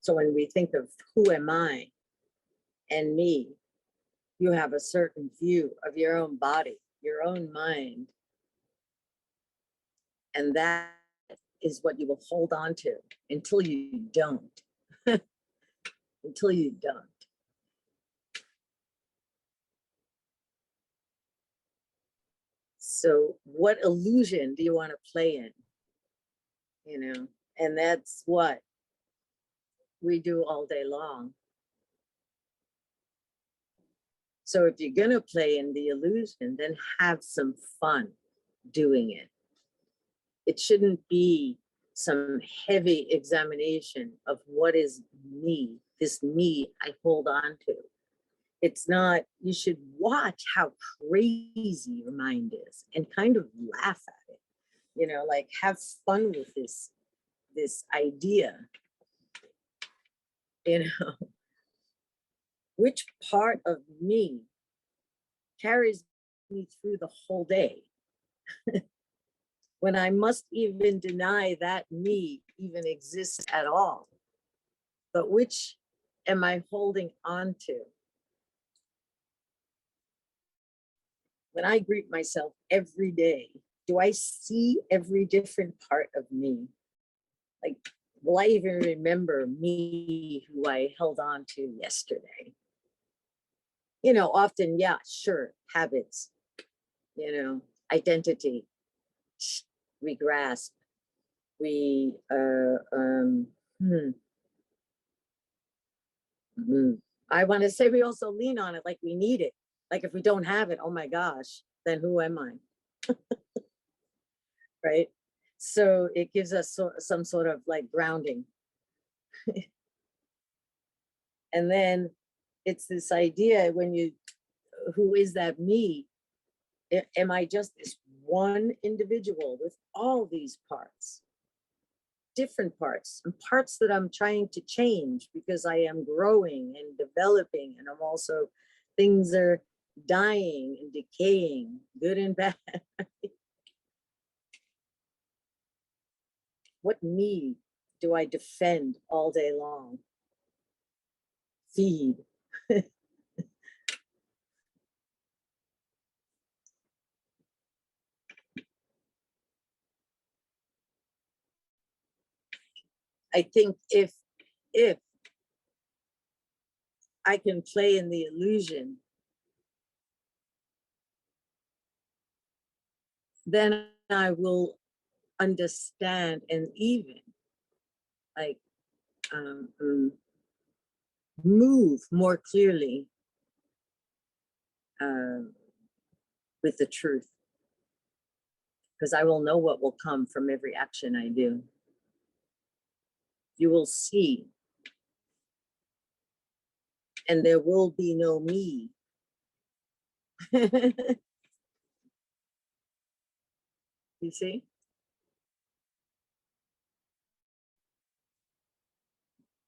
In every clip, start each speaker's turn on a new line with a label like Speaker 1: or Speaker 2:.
Speaker 1: So when we think of who am I and me, you have a certain view of your own body, your own mind. And that is what you will hold on to until you don't. Until you don't. So what illusion do you want to play in? You know, and that's what we do all day long. So if you're going to play in the illusion, then have some fun doing it. It shouldn't be some heavy examination of what is me, this me I hold on to. It's not, you should watch how crazy your mind is and kind of laugh at it, you know, like have fun with this idea, you know. Which part of me carries me through the whole day? When I must even deny that me even exists at all. But which am I holding on to? When I greet myself every day, do I see every different part of me? Like, will I even remember me who I held on to yesterday? You know, often, yeah, sure, habits, you know, identity, we grasp, we, I want to say we also lean on it like we need it. Like if we don't have it, oh my gosh, then who am I? Right? So it gives us some sort of like grounding. And then it's this idea when you, who is that me? Am I just this one individual with all these parts? Different parts and parts that I'm trying to change because I am growing and developing, and I'm also, things are dying and decaying, good and bad. What me do I defend all day long? Feed. I think if I can play in the illusion, then I will understand and even like move more clearly with the truth, because I will know what will come from every action I do. You will see, and there will be no me. You see?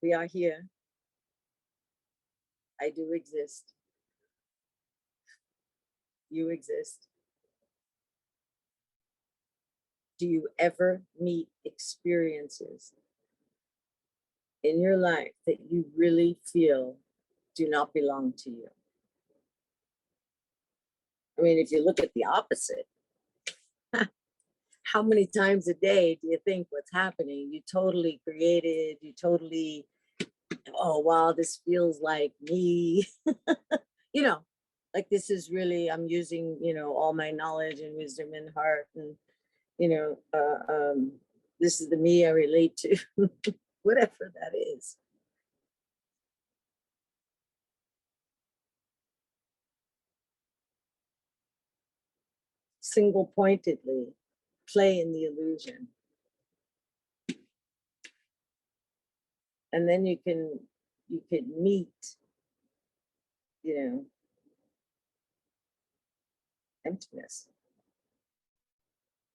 Speaker 1: We are here. I do exist. You exist. Do you ever meet experiences in your life that you really feel do not belong to you? I mean, if you look at the opposite, how many times a day do you think what's happening? You totally created, you totally, oh, wow, this feels like me. You know, like this is really, I'm using, you know, all my knowledge and wisdom and heart, and, you know, this is the me I relate to, whatever that is. Single pointedly play in the illusion. And then you could meet, you know, emptiness,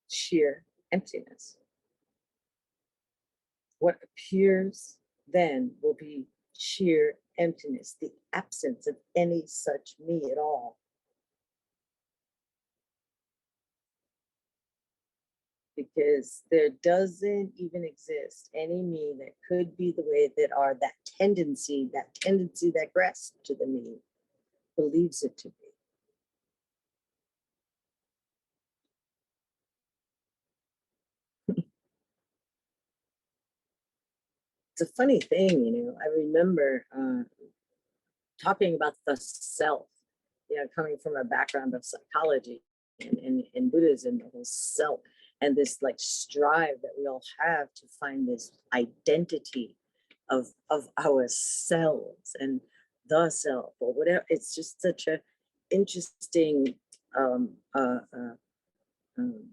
Speaker 1: sheer emptiness. What appears then will be sheer emptiness, the absence of any such me at all. because there doesn't even exist any me that could be the way that that tendency that grasps to the me believes it to be. It's a funny thing, I remember talking about the self, coming from a background of psychology and Buddhism, the whole self, and this like strive that we all have to find this identity of ourselves and the self or whatever. It's just such a interesting um, uh, uh, um,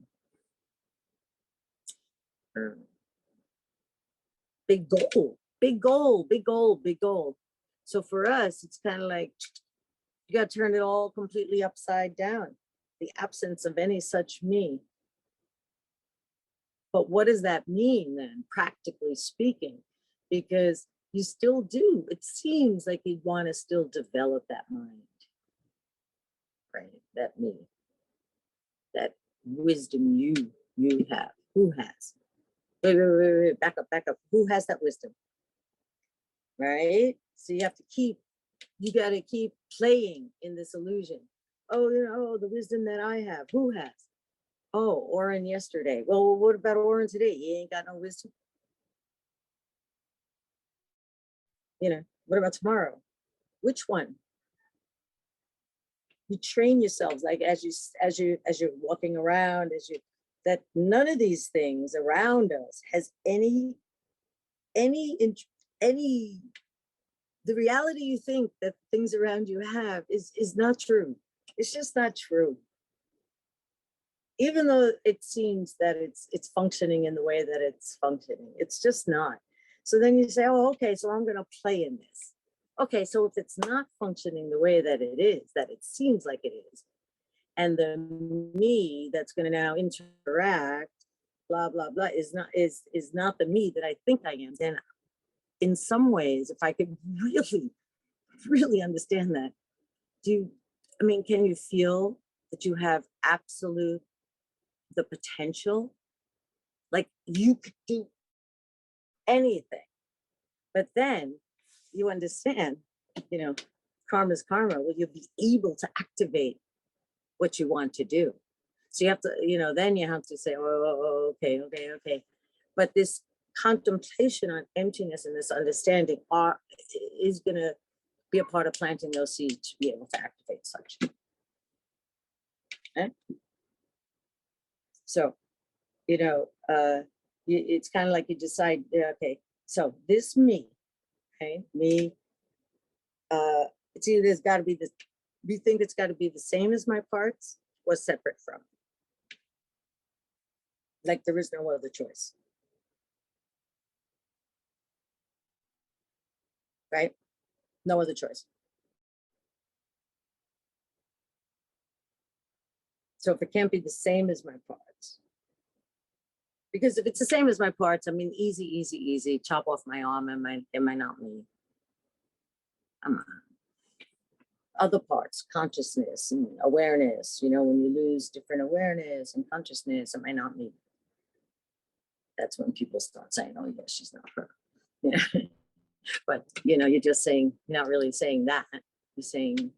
Speaker 1: uh, big goal, big goal, big goal, big goal. So for us, it's kind of like you got to turn it all completely upside down, the absence of any such me. But what does that mean then, practically speaking? Because you still do, it seems like you'd want to still develop that mind, right? That me, that wisdom you have. Who has? Wait, back up. Who has that wisdom? Right? So you have to you got to keep playing in this illusion. Oh, the wisdom that I have. Who has? Oh, Oren yesterday. Well, what about Oren today? He ain't got no wisdom. What about tomorrow? Which one? You train yourselves like as you're walking around, that none of these things around us has any the reality you think that things around you have is not true. It's just not true. Even though it seems that it's functioning in the way that it's functioning, it's just not. So then you say, oh, okay, so I'm going to play in this. Okay, so if it's not functioning the way that it seems like it is, and the me that's going to now interact, blah blah blah, is not the me that I think I am, then in some ways, if I could really understand that, can you feel that you have the potential, like you could do anything? But then you understand, karma's karma. Will you be able to activate what you want to do? So you have to, then you have to say, oh, okay. But this contemplation on emptiness and this understanding is going to be a part of planting those seeds to be able to activate such. Okay? So, it's kind of like you decide, okay, so this me, okay, me, it's either there's got to be this, we think it's got to be the same as my parts or separate from. Like there is no other choice. Right? No other choice. So if it can't be the same as my parts, because if it's the same as my parts, easy, chop off my arm, am I not me? Come on. Other parts, consciousness and awareness, when you lose different awareness and consciousness, am I not me? That's when people start saying, oh yeah, she's not her. Yeah. But you're just saying, you're not really saying that. You're saying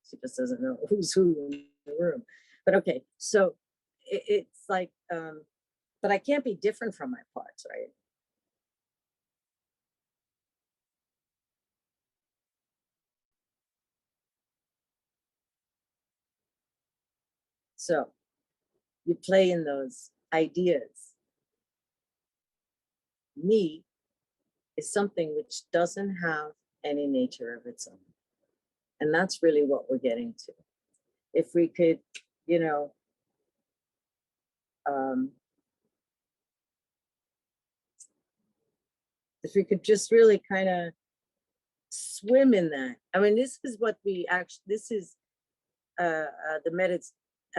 Speaker 1: she just doesn't know who's who in the room. But okay, so it's like, but I can't be different from my parts, right? So you play in those ideas. Me is something which doesn't have any nature of its own. And that's really what we're getting to. If we could, if we could just really kind of swim in that. This is what this is a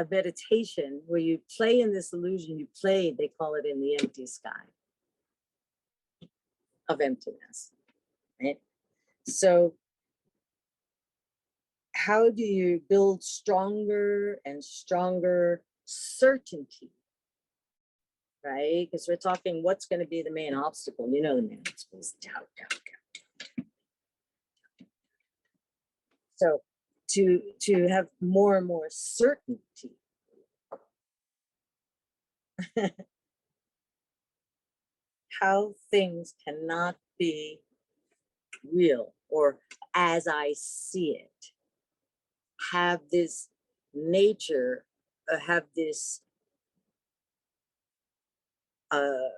Speaker 1: meditation where you play in this illusion, they call it in the empty sky of emptiness, right? So how do you build stronger and stronger certainty right? Because we're talking what's going to be the main obstacle. You know, the main obstacle is doubt, doubt, doubt. So to have more and more certainty, how things cannot be real or as I see it, have this nature, have this uh,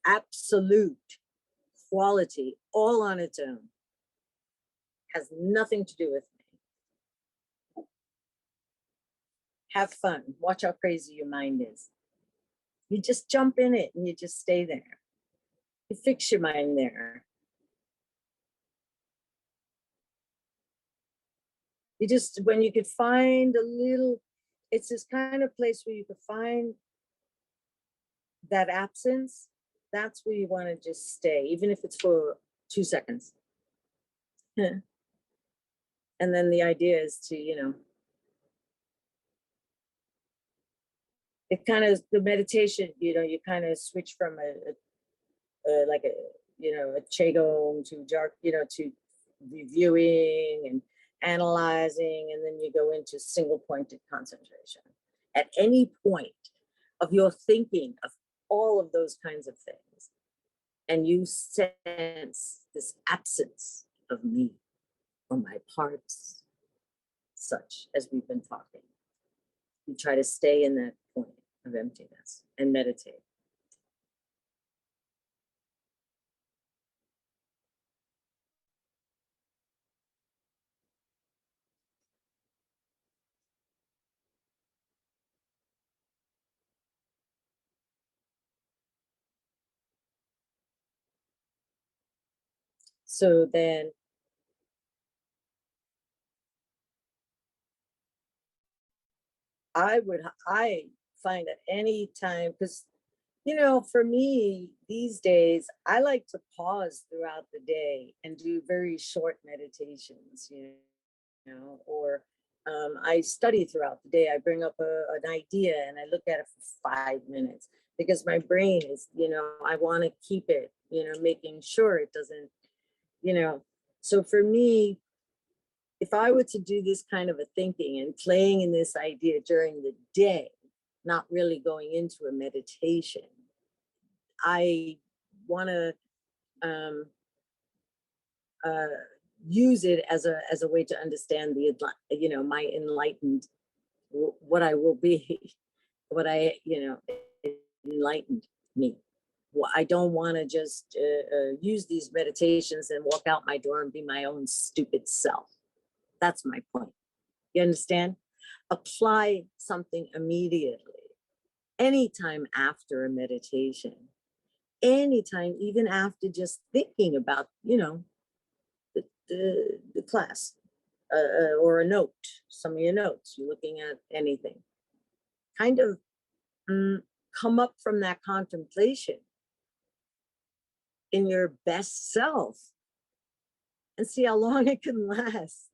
Speaker 1: absolute quality all on its own, has nothing to do with me. Have fun. Watch how crazy your mind is. You just jump in it and you just stay there. You fix your mind there. You just, when you could find a little, it's this kind of place where you could find that absence. That's where you want to just stay, even if it's for 2 seconds. And then the idea is to, it kind of, the meditation, you kind of switch from like a, a qigong to dark, to reviewing and analyzing, and then you go into single pointed concentration. At any point of your thinking of all of those kinds of things, and you sense this absence of me or my parts, such as we've been talking, you try to stay in that point of emptiness and meditate. So then I find at any time, because, for me these days, I like to pause throughout the day and do very short meditations, or I study throughout the day. I bring up an idea and I look at it for 5 minutes because my brain is, I want to keep it, making sure it doesn't, so for me, if I were to do this kind of a thinking and playing in this idea during the day, not really going into a meditation, I want to um, uh, use it as a way to understand my enlightened, what I will be, what I enlightened me. Well, I don't want to just use these meditations and walk out my door and be my own stupid self. That's my point. You understand? Apply something immediately, anytime after a meditation, anytime, even after just thinking about, the class, or a note, some of your notes, you're looking at anything. Kind of come up from that contemplation in your best self and see how long it can last.